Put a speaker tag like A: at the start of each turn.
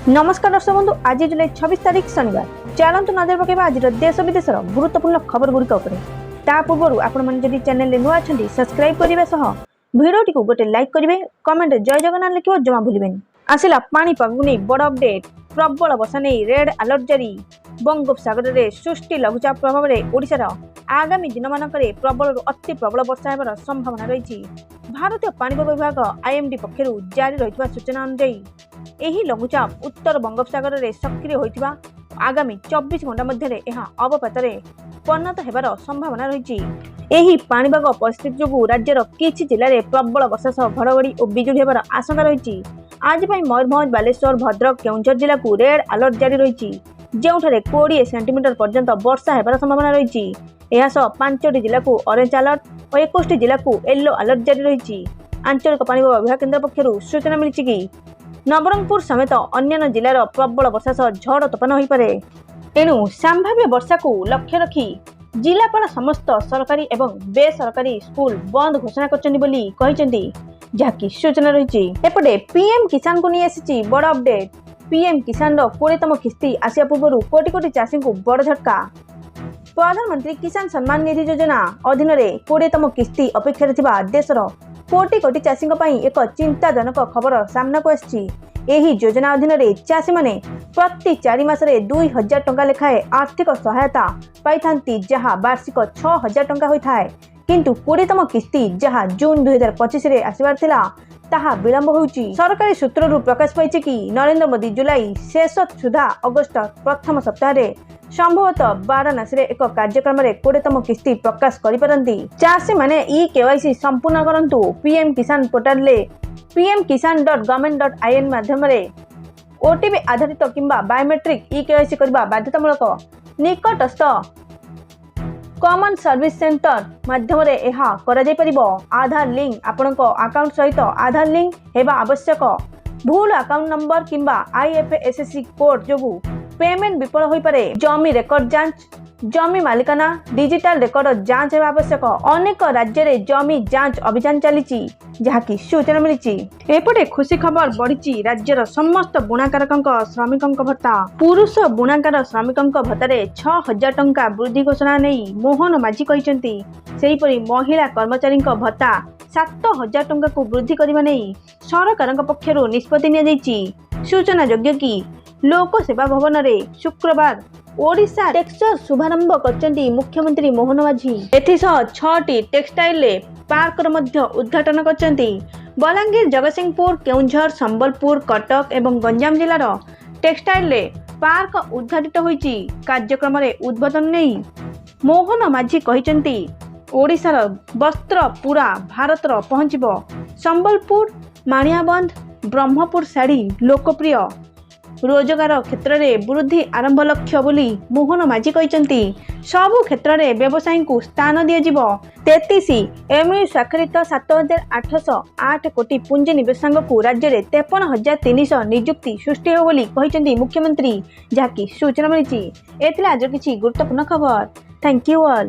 A: नमस्कार दर्शक बंधु, आज जुलाई 26 तारिख शनिवार। चलतु नजर पकेबा आज देश विदेश गुरुत्वपूर्ण खबर गुड़िक पूर्व आपण जदि चैनल नुआ अच्छा सब्सक्राइब करने भिडियोटी को गोटे लाइक करेंगे, कमेंट जय जगन्नाथ लिखा जमा भूलें। आसला पाणीपाग नहीं बड़ अपडेट। प्रबल वर्षा नहीं रेड अलर्ट जारी। बंगोपसागर में सृष्टि लघुचाप प्रभाव में ओडिशार आगामी दिन मानक प्रबल अति प्रबल वर्षा होबार संभावना रही। भारतीय पाणीपाग विभाग आईएमडी पक्षर जारी रही सूचना अनुसार यही लघुचाप उत्तर बंगोपसागर में सक्रिय होता आगामी 24 घंटा मध्य अवपात परिणत होबार संभावना रही। यही पाणीपाग परिस्थिति जो राज्यर किछि जिले में प्रबल वर्षा सह घड़घड़ी और बिजुली होबार आशंका रही। आज मयूरभंज, बालेश्वर, भद्रक, केउंझर जिला को रेड अलर्ट जारी रही, जोठारे 20 सेंटीमीटर पर्यंत वर्षा होबार संभावना रही। यह 5टी जिला को ऑरेंज अलर्ट और 21 जिला को येलो अलर्ट जारी रही। आंचलिक पाणीपाग विभाग केन्द्र पक्षर सूचना मिली कि नवरंगपुर समेत अन्य जिलार प्रबल वर्षा सह झड़ तोफान हो पारे। एणु संभाव्य वर्षा को लक्ष्य रखी जिलापाल समस्त सरकारी एवं बेसरकारी स्कूल बंद घोषणा कर जहाँकि सूचना रही। एपटे पीएम किसान को नहीं आसी बड़ अपडेट। पीएम किसान 20तम किस्ती आसिया पूर्व कोटी कोटी चाषी को बड़ झटका। प्रधानमंत्री किसान सम्मान निधि योजना अधीन 20तम किस्ती अपेक्षा देशर कोटी कोटी चाषी एक चिंताजनक खबर सामना को आसी। यही योजना अधीन चाषी माने प्रति 4 मासरे 2000 टंका लेखाए आर्थिक सहायता पाई जहाँ वार्षिक 6000 टंका होता है। किंतु 20तम किस्ती जहाँ जून 2025 रे आसबार थिला ताहा विलंब होउची। सरकारी सूत्ररू प्रकाश पाइछि कि नरेंद्र मोदी जुलाई शेष सुधा अगस्त प्रथम सप्ताह रे संभवतः वाराणसी रे एक कार्यक्रम रे 20तम किस्ती प्रकाश करिपारंती। चाषी माने ई केवाईसी संपूर्ण करंतु पीएम किसान पोर्टल ले pmkisan.government.in माध्यम रे ओटीपी आधारित किंबा बायोमेट्रिक ई केवाईसी करबा बाध्यतामूलक। निकटस्थ कॉमन सर्विस सेंटर माध्यम रे एहा करा जाय परिबो। आधार लिंक आपनको अकाउंट सहित आधार लिंक हेबा आवश्यक। भूल अकाउंट नंबर किंबा आईएफएससी कोड जोगु पेमेंट विफल होई पारे। जमी रेकर्ड जांच, जमी मालिकाना डिजिटल रेकर्ड जांच हेबा आवश्यक। अनेक राज्य रे जमी जांच अभियान चलीची जहाँकि सूचना मिली। एपटे खुशी खबर बढ़ी राज्यर समस्त बुणाकारक श्रमिक भत्ता। पुरुष बुणाकार श्रमिक भत्तारे 6000 टंका वृद्धि घोषणा नहीं मोहन माझी कहते। सेहीपरि महिला कर्मचारी भत्ता 7000 टंका को वृद्धि करने नहीं सरकार पक्षर निष्पत्ति नि। सूचना योग्य कि लोक सेवा भवन रे शुक्रवार ओडिशा टेक्सटाइल शुभारंभ करचंती मुख्यमंत्री मोहन माझी। एथिसह 6टी टेक्सटाइल पार्क उद्घाटन करचंती। बलांगीर, जगतसिंहपुर, केउंझर, संबलपुर, कटक एवं गंजाम जिलार टेक्सटाइल पार्क उद्घाटित होईची। कार्यक्रम रे उद्बोधन नहीं मोहन माझी कहचंती ओडिशार वस्त्र पूरा भारतर पहुंचबो। संबलपुर, माणियाबंध, ब्रह्मपुर शाढ़ी लोकप्रिय। रोजगार क्षेत्र में वृद्धि आरंभ लक्ष्य बोली मोहन माझी कहते। सबु क्षेत्र में व्यवसायी को स्थान दिज्व। 33 एमयू स्वाक्षरित 7808 कोटी पुंजी निवेशक को राज्य में 53,300 नियुक्ति सृष्टि हो बोली मुख्यमंत्री, जहाँकि सूचना मिली। आज किसी गुरुत्वपूर्ण खबर। Thank you all.